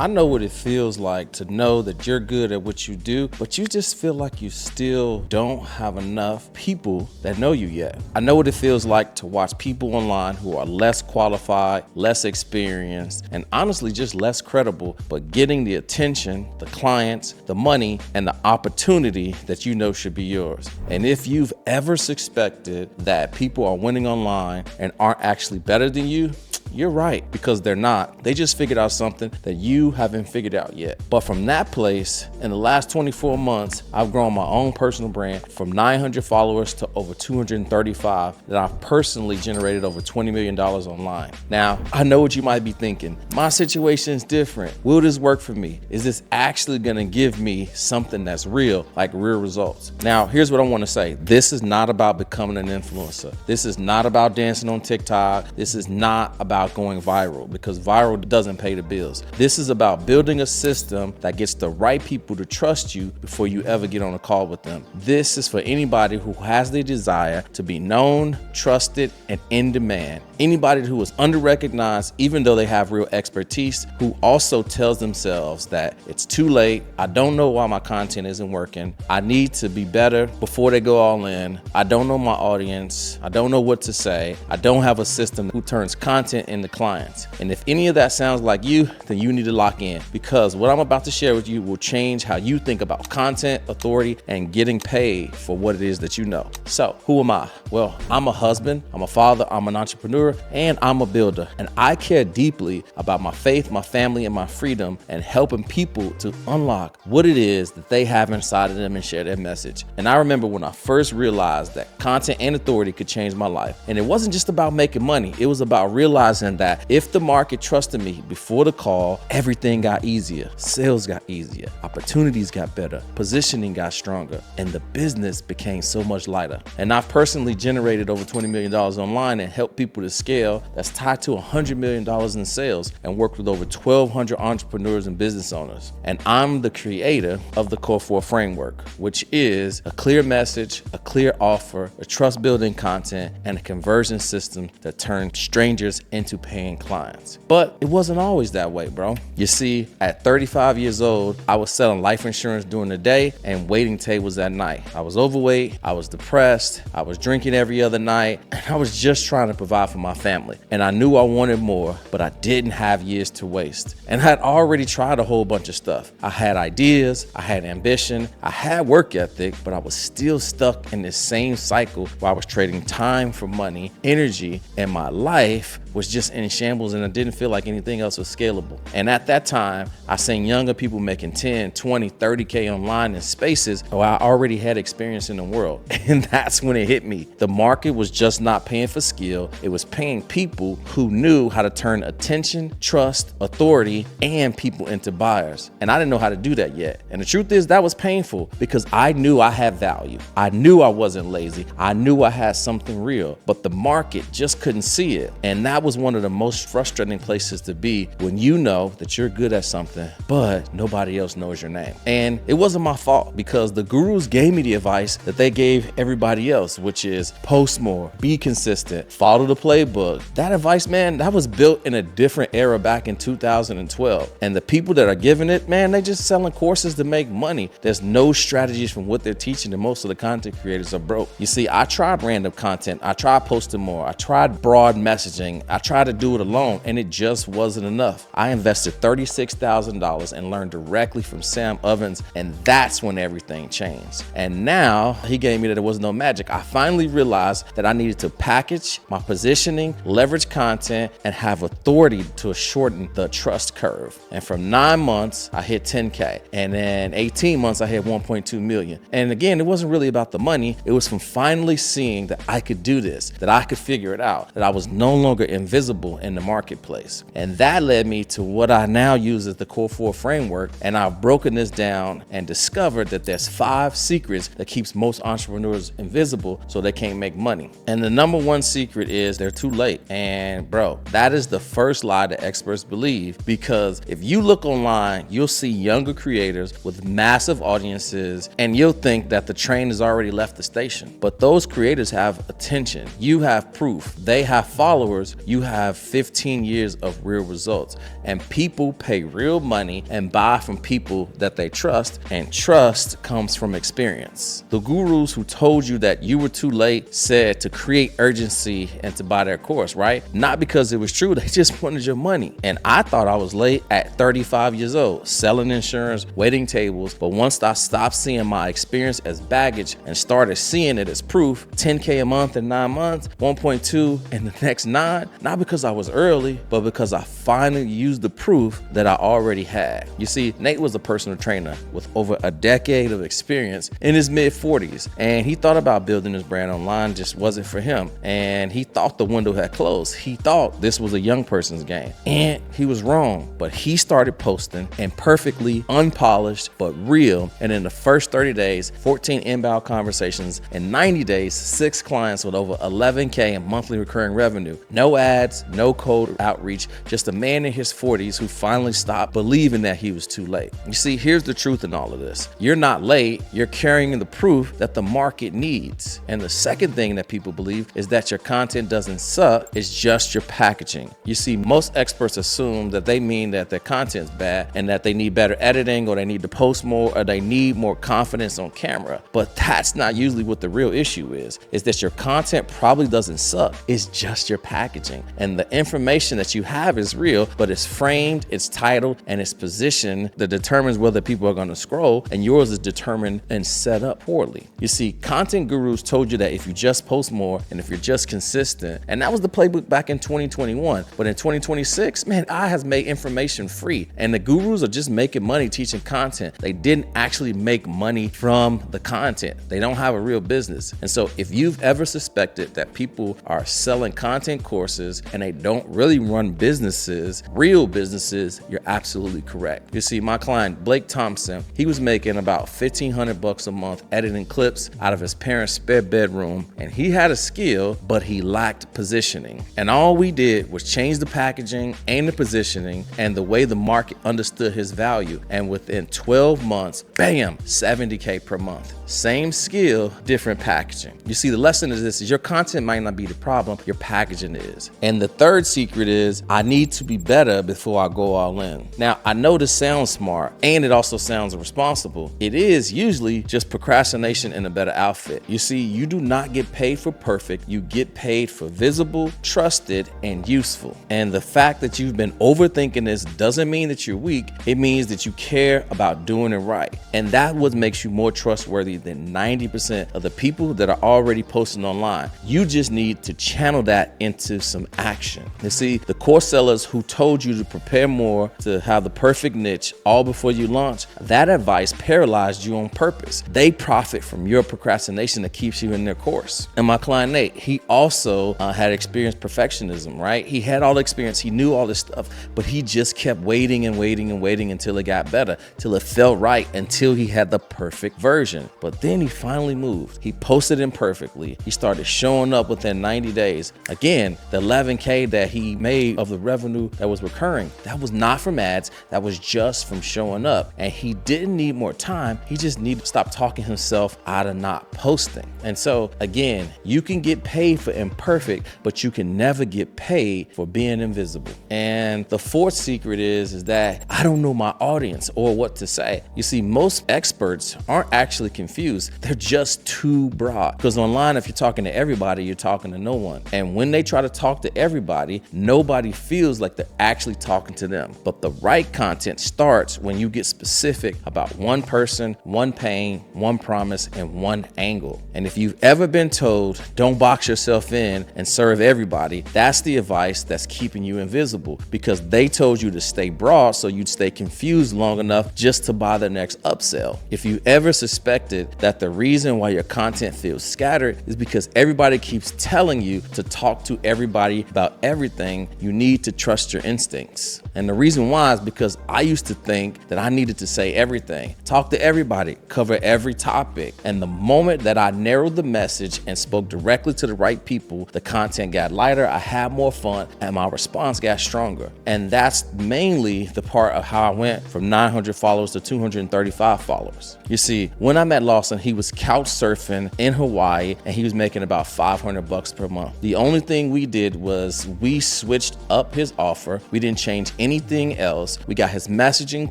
I know what it feels like to know that you're good at what you do, but you just feel like you still don't have enough people that know you yet. I know what it feels like to watch people online who are less qualified, less experienced, and honestly just less credible, but getting the attention, the clients, the money, and the opportunity that you know should be yours. And if you've ever suspected that people are winning online and aren't actually better than you, you're right, because they're not. They just figured out something that you haven't figured out yet. But from that place, in the last 24 months, I've grown my own personal brand from 900 followers to over 235 that I've personally generated over $20 million online. Now, I know what you might be thinking. My situation is different. Will this work for me? Is this actually gonna give me something that's real, like real results? Now, here's what I wanna say. This is not about becoming an influencer. This is not about dancing on TikTok. This is not about going viral, because viral doesn't pay the bills. This is about building a system that gets the right people to trust you before you ever get on a call with them. This is for anybody who has the desire to be known, trusted, and in demand. Anybody who is under-recognized, even though they have real expertise, who also tells themselves that it's too late, I don't know why my content isn't working, I need to be better before they go all in, I don't know my audience, I don't know what to say, I don't have a system who turns content into clients. And if any of that sounds like you, then you need to lock in, because what I'm about to share with you will change how you think about content, authority, and getting paid for what it is that you know. So, who am I? Well, I'm a husband, I'm a father, I'm an entrepreneur, and I'm a builder. And I care deeply about my faith, my family, and my freedom, and helping people to unlock what it is that they have inside of them and share their message. And I remember when I first realized that content and authority could change my life. And it wasn't just about making money, it was about realizing that if the market trusted me before the call, everything got easier. Sales got easier, opportunities got better, positioning got stronger, and the business became so much lighter. And I've personally generated over $20 million online and helped people to scale that's tied to $100 million in sales, and worked with over 1,200 entrepreneurs and business owners. And I'm the creator of the Core 4 framework, which is a clear message, a clear offer, a trust building content, and a conversion system that turns strangers into paying clients. But it wasn't always that way, bro. You see, at 35 years old, I was selling life insurance during the day and waiting tables at night. I was overweight, I was depressed, I was drinking every other night, and I was just trying to provide for my family. And I knew I wanted more, but I didn't have years to waste. And I had already tried a whole bunch of stuff. I had ideas, I had ambition, I had work ethic, but I was still stuck in this same cycle where I was trading time for money, energy, and my life was just in shambles, and I didn't feel like anything else was scalable. And at that time, I seen younger people making 10, 20, 30K online in spaces where I already had experience in the world. And that's when it hit me. The market was just not paying for skill. It was paying people who knew how to turn attention, trust, authority, and people into buyers. And I didn't know how to do that yet. And the truth is, that was painful, because I knew I had value. I knew I wasn't lazy. I knew I had something real, but the market just couldn't see it. And that was one of the most frustrating places to be, when you know that you're good at something, but nobody else knows your name. And it wasn't my fault, because the gurus gave me the advice that they gave everybody else, which is post more, be consistent, follow the playbook. That advice, man, that was built in a different era back in 2012. And the people that are giving it, man, they just selling courses to make money. There's no strategies from what they're teaching, and most of the content creators are broke. You see, I tried random content, I tried posting more, I tried broad messaging, I tried to do it alone, and it just wasn't enough. I invested $36,000 and learned directly from Sam Ovens, and that's when everything changed. And now he gave me that it was no magic. I finally realized that I needed to package my positioning, leverage content, and have authority to shorten the trust curve. And from 9 months, I hit 10K. And then 18 months, I hit 1.2 million. And again, it wasn't really about the money. It was from finally seeing that I could do this, that I could figure it out, that I was no longer invisible in the marketplace. And that led me to what I now use as the Core 4 framework. And I've broken this down and discovered that there's 5 secrets that keeps most entrepreneurs invisible so they can't make money. And the number one secret is they're too late. And bro, that is the first lie that experts believe, because if you look online, you'll see younger creators with massive audiences, and you'll think that the train has already left the station. But those creators have attention. You have proof. They have followers. you have 15 years of real results. And people pay real money and buy from people that they trust, and trust comes from experience. The gurus who told you that you were too late said to create urgency and to buy their course, right? Not because it was true, they just wanted your money. And I thought I was late at 35 years old, selling insurance, waiting tables. But once I stopped seeing my experience as baggage and started seeing it as proof, 10K a month in 9 months, 1.2 in the next 9, not because I was early, but because I finally used the proof that I already had. You see, Nate was a personal trainer with over a decade of experience in his mid-40s, and he thought about building his brand online, just wasn't for him. And he thought the window had closed. He thought this was a young person's game, and he was wrong. But he started posting imperfectly, unpolished, but real. And in the first 30 days, 14 inbound conversations. In 90 days, 6 clients with over 11K in monthly recurring revenue. No ads, no cold outreach, just a man in his 40s who finally stopped believing that he was too late. You see, here's the truth in all of this. You're not late, you're carrying the proof that the market needs. And the second thing that people believe is that your content doesn't suck, it's just your packaging. You see, most experts assume that they mean that their content's bad and that they need better editing, or they need to post more, or they need more confidence on camera. But that's not usually what the real issue is that your content probably doesn't suck, it's just your packaging. And the information that you have is real, but it's framed, it's titled, and it's positioned that determines whether people are going to scroll, and yours is determined and set up poorly. You see, content gurus told you that if you just post more and if you're just consistent, and that was the playbook back in 2021, but in 2026, man, AI has made information free, and the gurus are just making money teaching content. They didn't actually make money from the content. They don't have a real business. And so if you've ever suspected that people are selling content courses and they don't really run businesses, real businesses, you're absolutely correct. You see, my client, Blake Thompson, he was making about $1,500 a month editing clips out of his parents' spare bedroom, and he had a skill, but he lacked positioning. And all we did was change the packaging and the positioning and the way the market understood his value. And within 12 months, bam, 70K per month. Same skill, different packaging. You see, the lesson is this: is your content might not be the problem, your packaging is. And the third secret is, I need to be better before I go all in. Now, I know this sounds smart and it also sounds responsible. It is usually just procrastination in a better outfit. You see, you do not get paid for perfect, you get paid for visible, trusted, and useful. And the fact that you've been overthinking this doesn't mean that you're weak, it means that you care about doing it right. And that what makes you more trustworthy than 90% of the people that are already posting online. You just need to channel that into some action. You see, the course sellers who told you to prepare more, to have the perfect niche all before you launch, that advice paralyzed you on purpose. They profit from your procrastination that keeps you in their course. And my client Nate, he also had experienced perfectionism, right? He had all the experience, he knew all this stuff, but he just kept waiting and waiting and waiting until it got better, till it felt right, until he had the perfect version. But then he finally moved. He posted imperfectly. He started showing up within 90 days. Again, the 11K that he made of the revenue that was recurring, that was not from ads, that was just from showing up. And he didn't need more time, he just needed to stop talking himself out of not posting. And so again, you can get paid for imperfect, but you can never get paid for being invisible. And the fourth secret is that I don't know my audience or what to say. You see, most experts aren't actually confused, they're just too broad. Because online, if you're talking to everybody, you're talking to no one. And when they try to talk to everybody, nobody feels like they're actually talking to them. But the right content starts when you get specific about one person, one pain, one promise, and one angle. And if you've ever been told, don't box yourself in and serve everybody, that's the advice that's keeping you invisible, because they told you to stay broad so you'd stay confused long enough just to buy the next upsell. If you ever suspected that the reason why your content feels scattered is because everybody keeps telling you to talk to everybody about everything, you need to trust your instincts. And the reason why is because I used to think that I needed to say everything, talk to everybody, cover every topic. And the moment that I narrowed the message and spoke directly to the right people, the content got lighter, I had more fun, and my response got stronger. And that's mainly the part of how I went from 900 followers to 235 followers. You see, when I met Lawson, he was couch surfing in Hawaii and he was making about $500 per month. The only thing we did was we switched up his offer. We didn't change anything else. We got his messaging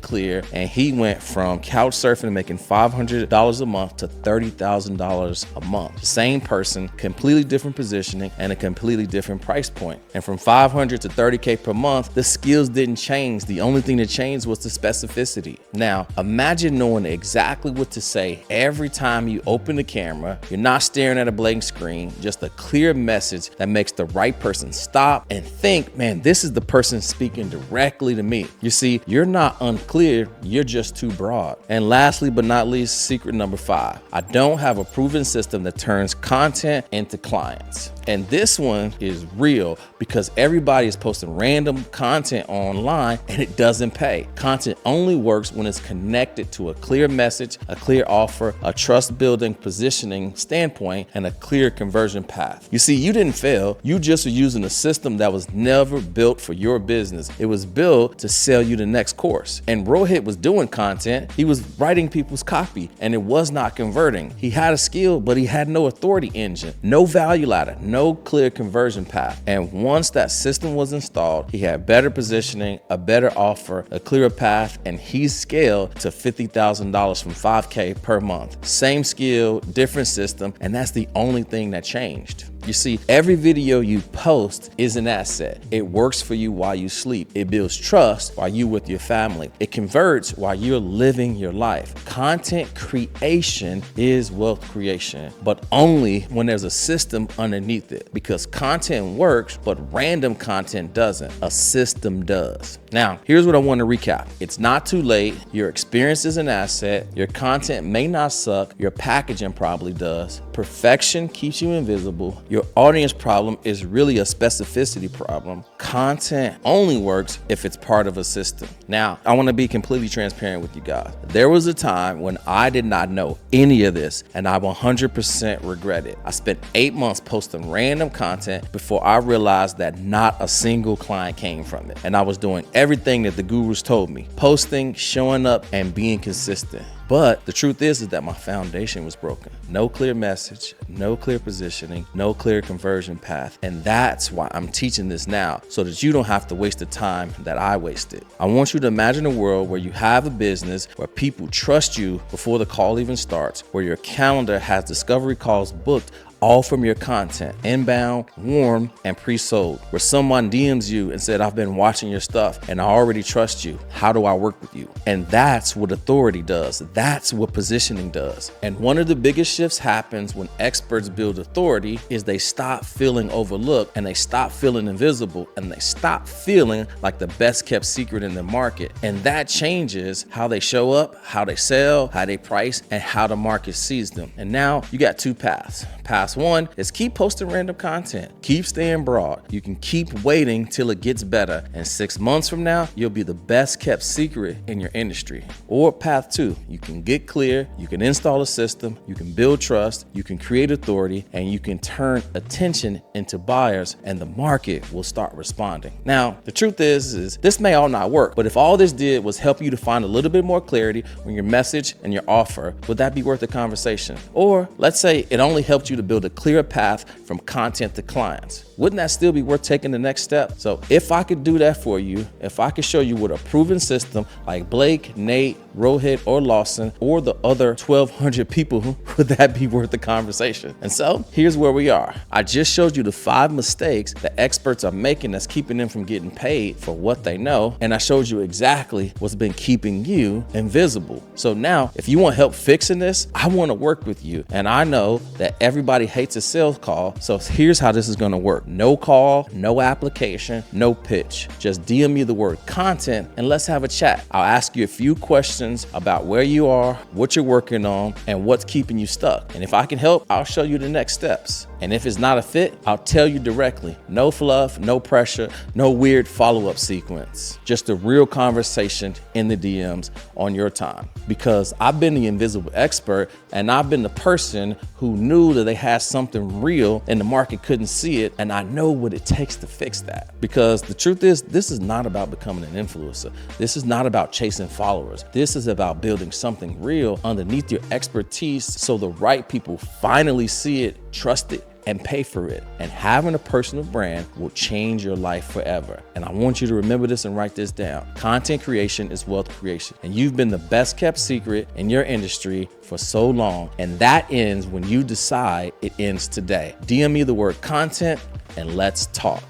clear, and he went from couch surfing making $500 a month to $30,000 a month. Same person, completely different positioning, and a completely different price point. And from 500 to 30K per month, the skills didn't change. The only thing that changed was the specificity. Now, imagine knowing exactly what to say every time you open the camera. You're not staring at a blank screen, just a clear message that makes the right person stop and think, man, this is the person speaking directly to me. You see, you're not unclear, you're just too broad. And lastly, but not least, secret number 5, I don't have a proven system that turns content into clients. And this one is real because everybody is posting random content online and it doesn't pay. Content only works when it's connected to a clear message, a clear offer, a trust building positioning standpoint, and a clear conversion path. You see, you didn't fail. You just were using a system that was never built for your business. It was built to sell you the next course. And Rohit was doing content. He was writing people's copy and it was not converting. He had a skill, but he had no authority engine, no value ladder, no clear conversion path. And once that system was installed, he had better positioning, a better offer, a clearer path, and he scaled to $50,000 from 5K per month. Same skill, different system, and that's the only thing that changed. You see, every video you post is an asset. It works for you while you sleep. It builds trust while you're with your family. It converts while you're living your life. Content creation is wealth creation, but only when there's a system underneath it, because content works, but random content doesn't. A system does. Now, here's what I want to recap. It's not too late. Your experience is an asset. Your content may not suck. Your packaging probably does. Perfection keeps you invisible. Your audience problem is really a specificity problem. Content only works if it's part of a system. Now, I want to be completely transparent with you guys. There was a time when I did not know any of this, and I 100% regret it. I spent 8 months posting random content before I realized that not a single client came from it. And I was doing everything that the gurus told me: posting, showing up, and being consistent. But the truth is that my foundation was broken. No clear message, no clear positioning, no clear conversion path. And that's why I'm teaching this now, so that you don't have to waste the time that I wasted. I want you to imagine a world where you have a business where people trust you before the call even starts, where your calendar has discovery calls booked all from your content, inbound, warm, and pre-sold, where someone DMs you and said, I've been watching your stuff and I already trust you. How do I work with you? And that's what authority does. That's what positioning does. And one of the biggest shifts happens when experts build authority is they stop feeling overlooked, and they stop feeling invisible, and they stop feeling like the best kept secret in the market. And that changes how they show up, how they sell, how they price, and how the market sees them. And now you got 2 paths. Path 1 is keep posting random content, keep staying broad. You can keep waiting till it gets better, and 6 months from now, you'll be the best kept secret in your industry. Or path 2, you can get clear, you can install a system, you can build trust, you can create authority, and you can turn attention into buyers, and the market will start responding. Now, the truth is this may all not work, but if all this did was help you to find a little bit more clarity on your message and your offer, would that be worth the conversation? Or let's say it only helped you to build a clear path from content to clients. Wouldn't that still be worth taking the next step? So if I could do that for you, if I could show you with a proven system like Blake, Nate, Rohit, or Lawson, or the other 1,200 people, would that be worth the conversation? And so here's where we are. I just showed you the 5 mistakes that experts are making that's keeping them from getting paid for what they know. And I showed you exactly what's been keeping you invisible. So now, if you want help fixing this, I want to work with you. And I know that everybody hates a sales call. So here's how this is going to work. No call, no application, no pitch. Just DM me the word content and let's have a chat. I'll ask you a few questions about where you are, what you're working on, and what's keeping you stuck. And if I can help, I'll show you the next steps. And if it's not a fit, I'll tell you directly. No fluff, no pressure, no weird follow-up sequence. Just a real conversation in the DMs on your time. Because I've been the invisible expert, and I've been the person who knew that they had something real and the market couldn't see it, and I know what it takes to fix that. Because the truth is, this is not about becoming an influencer. This is not about chasing followers. This is about building something real underneath your expertise so the right people finally see it, trust it, and pay for it. And having a personal brand will change your life forever. And I want you to remember this and write this down. Content creation is wealth creation. And you've been the best kept secret in your industry for so long. And that ends when you decide it ends today. DM me the word content and let's talk.